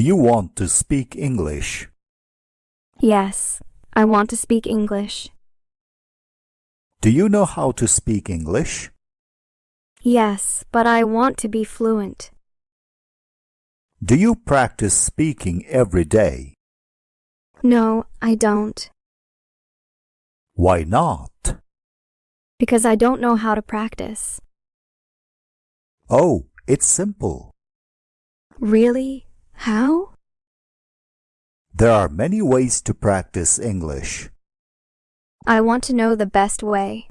you want to speak English? Yes, I want to speak English. Do you know how to speak English? Yes, but I want to be fluent. Do you practice speaking every day? No, I don't. Why not? Because I don't know how to practice. Oh, it's simple. Really? How? There are many ways to practice English. I want to know the best way.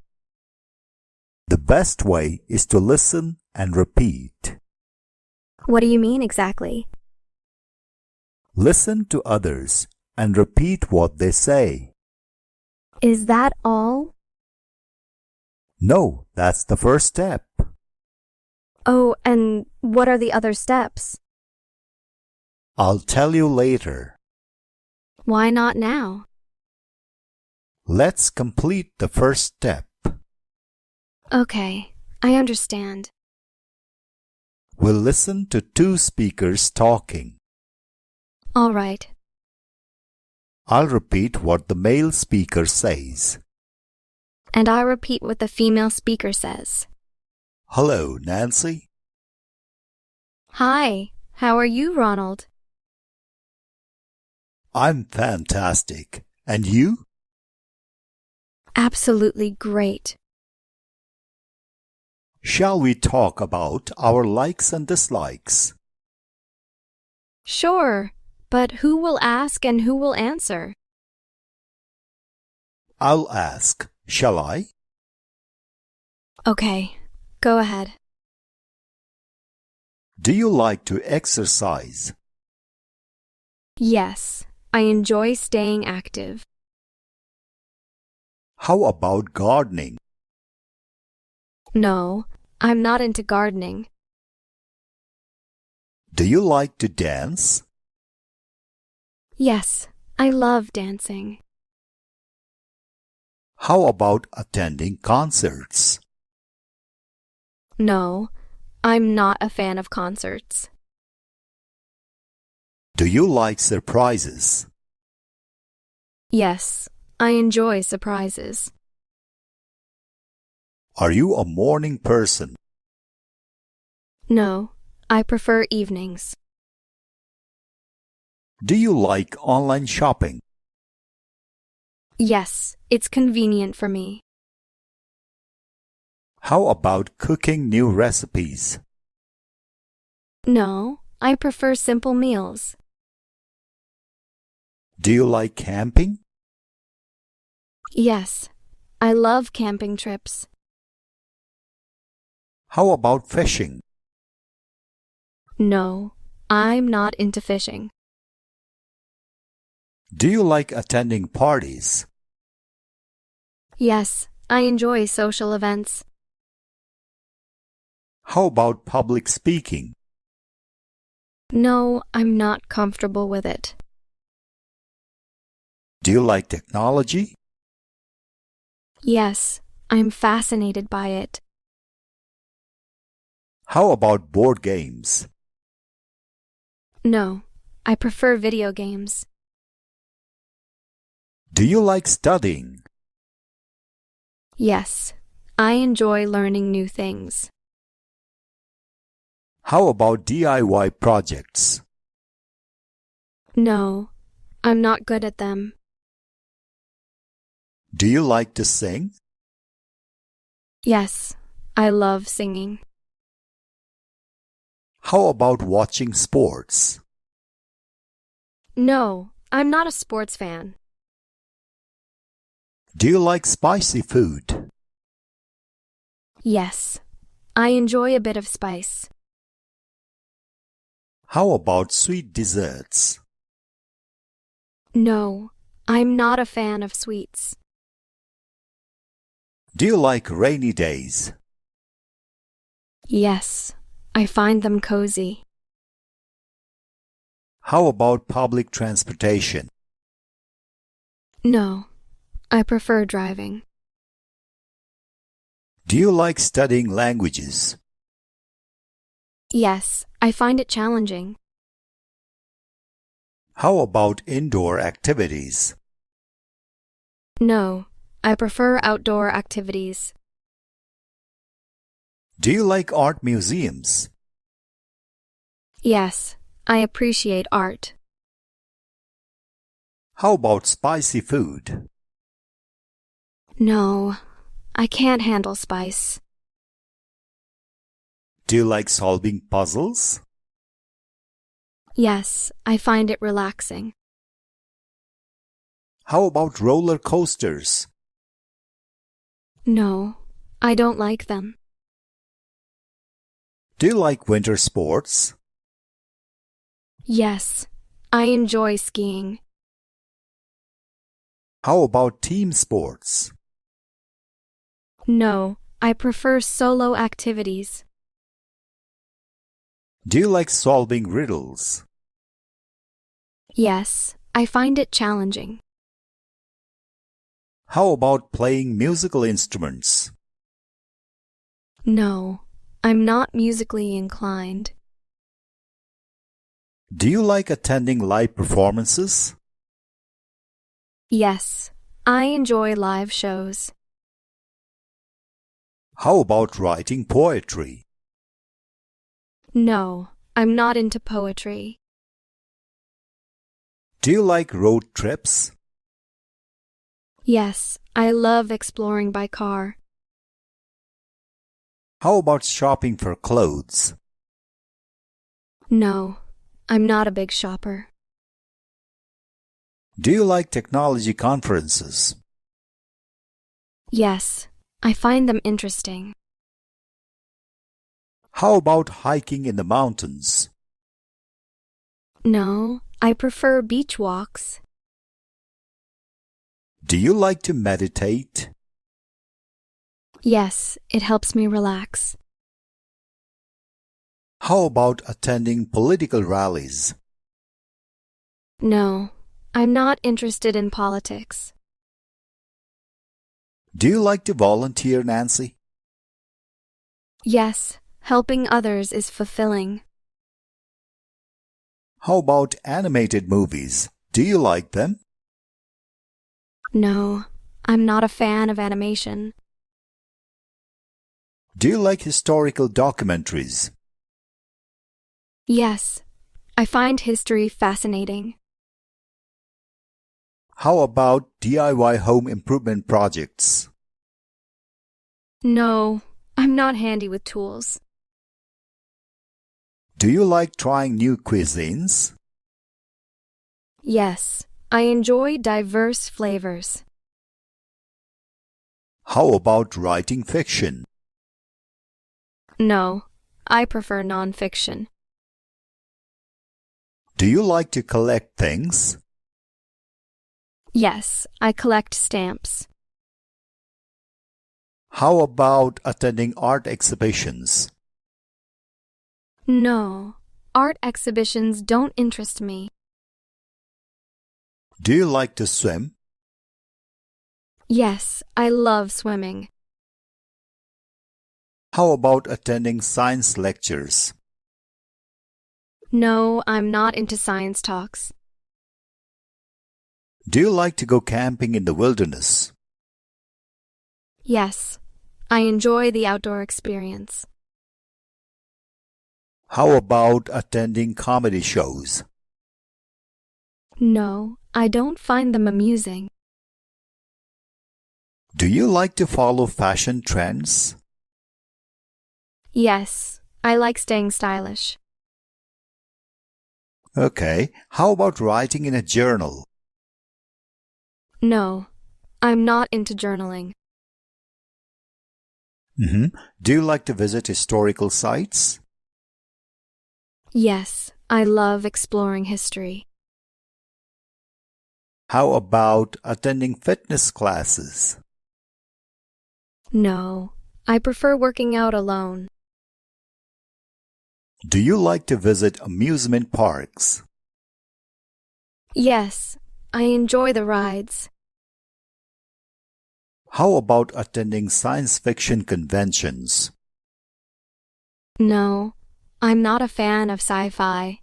The best way is to listen and repeat. What do you mean exactly? Listen to others and repeat what they say. Is that all? No, that's the first step. Oh, and what are the other steps? I'll tell you later. Why not now? Let's complete the first step. Okay, I understand. We'll listen to two speakers talking. All right. I'll repeat what the male speaker says. And I repeat what the female speaker says. Hello, Nancy. Hi, how are you, Ronald? I'm fantastic. And you? Absolutely great. Shall we talk about our likes and dislikes? Sure, but who will ask and who will answer? I'll ask. Shall I? Okay, go ahead. Do you like to exercise? Yes, I enjoy staying active. How about gardening? No, I'm not into gardening. Do you like to dance? Yes, I love dancing. How about attending concerts? No, I'm not a fan of concerts. Do you like surprises? Yes, I enjoy surprises. Are you a morning person? No, I prefer evenings. Do you like online shopping? Yes, it's convenient for me. How about cooking new recipes? No, I prefer simple meals. Do you like camping? Yes, I love camping trips. How about fishing? No, I'm not into fishing. Do you like attending parties? Yes, I enjoy social events. How about public speaking? No, I'm not comfortable with it. Do you like technology? Yes, I'm fascinated by it. How about board games? No, I prefer video games. Do you like studying? Yes, I enjoy learning new things. How about DIY projects? No, I'm not good at them. Do you like to sing? Yes, I love singing. How about watching sports? No, I'm not a sports fan. Do you like spicy food? Yes, I enjoy a bit of spice. How about sweet desserts? No, I'm not a fan of sweets. Do you like rainy days? Yes, I find them cozy. How about public transportation? No, I prefer driving. Do you like studying languages? Yes, I find it challenging. How about indoor activities? No, I prefer outdoor activities. Do you like art museums? Yes, I appreciate art. How about spicy food? No, I can't handle spice. Do you like solving puzzles? Yes, I find it relaxing. How about roller coasters? No, I don't like them. Do you like winter sports? Yes, I enjoy skiing. How about team sports? No, I prefer solo activities. Do you like solving riddles? Yes, I find it challenging. How about playing musical instruments? No, I'm not musically inclined. Do you like attending live performances? Yes, I enjoy live shows. How about writing poetry? No, I'm not into poetry. Do you like road trips? Yes, I love exploring by car. How about shopping for clothes? No, I'm not a big shopper. Do you like technology conferences? Yes, I find them interesting. How about hiking in the mountains? No, I prefer beach walks. Do you like to meditate? Yes, it helps me relax. How about attending political rallies? No, I'm not interested in politics. Do you like to volunteer, Nancy? Yes, helping others is fulfilling. How about animated movies? Do you like them? No, I'm not a fan of animation. Do you like historical documentaries? Yes, I find history fascinating. How about DIY home improvement projects? No, I'm not handy with tools. Do you like trying new cuisines? Yes, I enjoy diverse flavors. How about writing fiction? No, I prefer nonfiction. Do you like to collect things? Yes, I collect stamps. How about attending art exhibitions? No, art exhibitions don't interest me. Do you like to swim? Yes, I love swimming. How about attending science lectures? No, I'm not into science talks. Do you like to go camping in the wilderness? Yes, I enjoy the outdoor experience. How about attending comedy shows? No, I don't find them amusing. Do you like to follow fashion trends? Yes, I like staying stylish. Okay, how about writing in a journal? No, I'm not into journaling. Do you like to visit historical sites? Yes, I love exploring history. How about attending fitness classes? No, I prefer working out alone. Do you like to visit amusement parks? Yes, I enjoy the rides. How about attending science fiction conventions? No, I'm not a fan of sci-fi.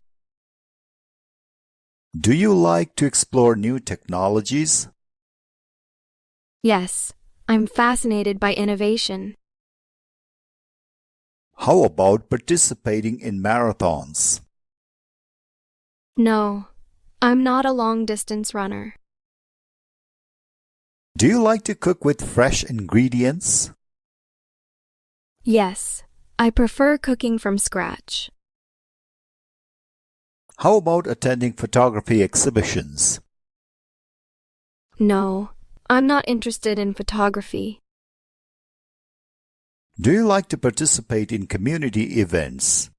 Do you like to explore new technologies? Yes, I'm fascinated by innovation. How about participating in marathons? No, I'm not a long-distance runner. Do you like to cook with fresh ingredients? Yes, I prefer cooking from scratch. How about attending photography exhibitions? No, I'm not interested in photography. Do you like to participate in community events?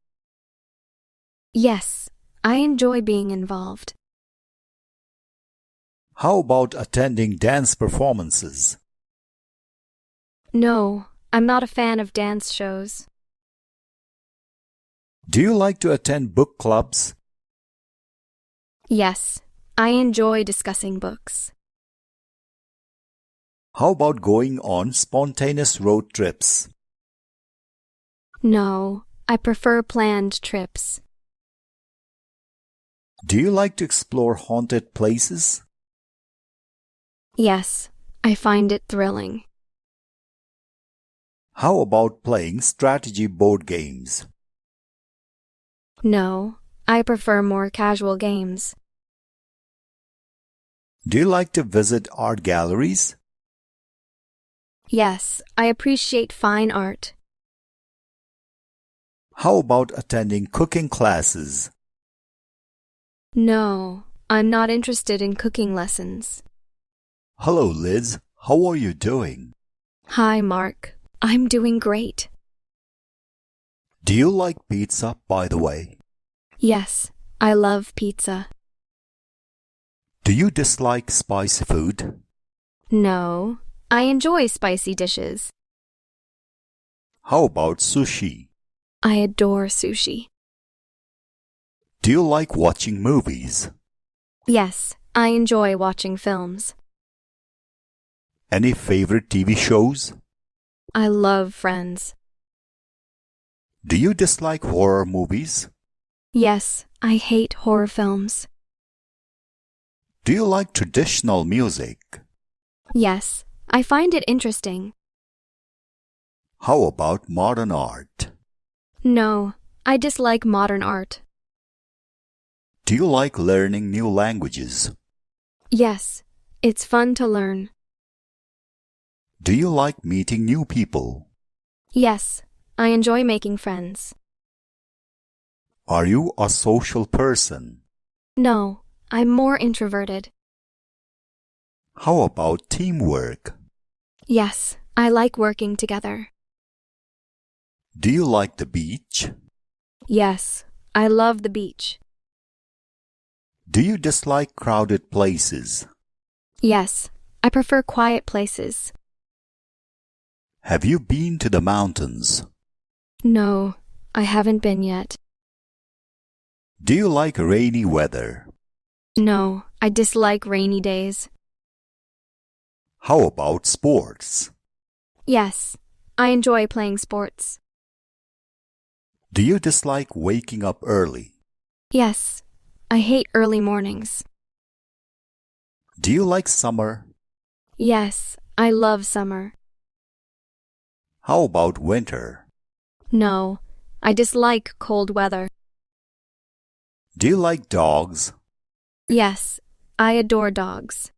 Yes, I enjoy being involved. How about attending dance performances? No, I'm not a fan of dance shows. Do you like to attend book clubs? Yes, I enjoy discussing books. How about going on spontaneous road trips? No, I prefer planned trips. Do you like to explore haunted places? Yes, I find it thrilling. How about playing strategy board games? No, I prefer more casual games. Do you like to visit art galleries? Yes, I appreciate fine art. How about attending cooking classes? No, I'm not interested in cooking lessons. Hello, Liz. How are you doing? Hi, Mark. I'm doing great. Do you like pizza, by the way? Yes, I love pizza. Do you dislike spicy food? No, I enjoy spicy dishes. How about sushi? I adore sushi. Do you like watching movies? Yes, I enjoy watching films. Any favorite TV shows? I love Friends. Do you dislike horror movies? Yes, I hate horror films. Do you like traditional music? Yes, I find it interesting. How about modern art? No, I dislike modern art. Do you like learning new languages? Yes, it's fun to learn. Do you like meeting new people? Yes, I enjoy making friends. Are you a social person? No, I'm more introverted. How about teamwork? Yes, I like working together. Do you like the beach? Yes, I love the beach. Do you dislike crowded places? Yes, I prefer quiet places. Have you been to the mountains? No, I haven't been yet. Do you like rainy weather? No, I dislike rainy days. How about sports? Yes, I enjoy playing sports. Do you dislike waking up early? Yes, I hate early mornings. Do you like summer? Yes, I love summer. How about winter? No, I dislike cold weather. Do you like dogs? Yes, I adore dogs.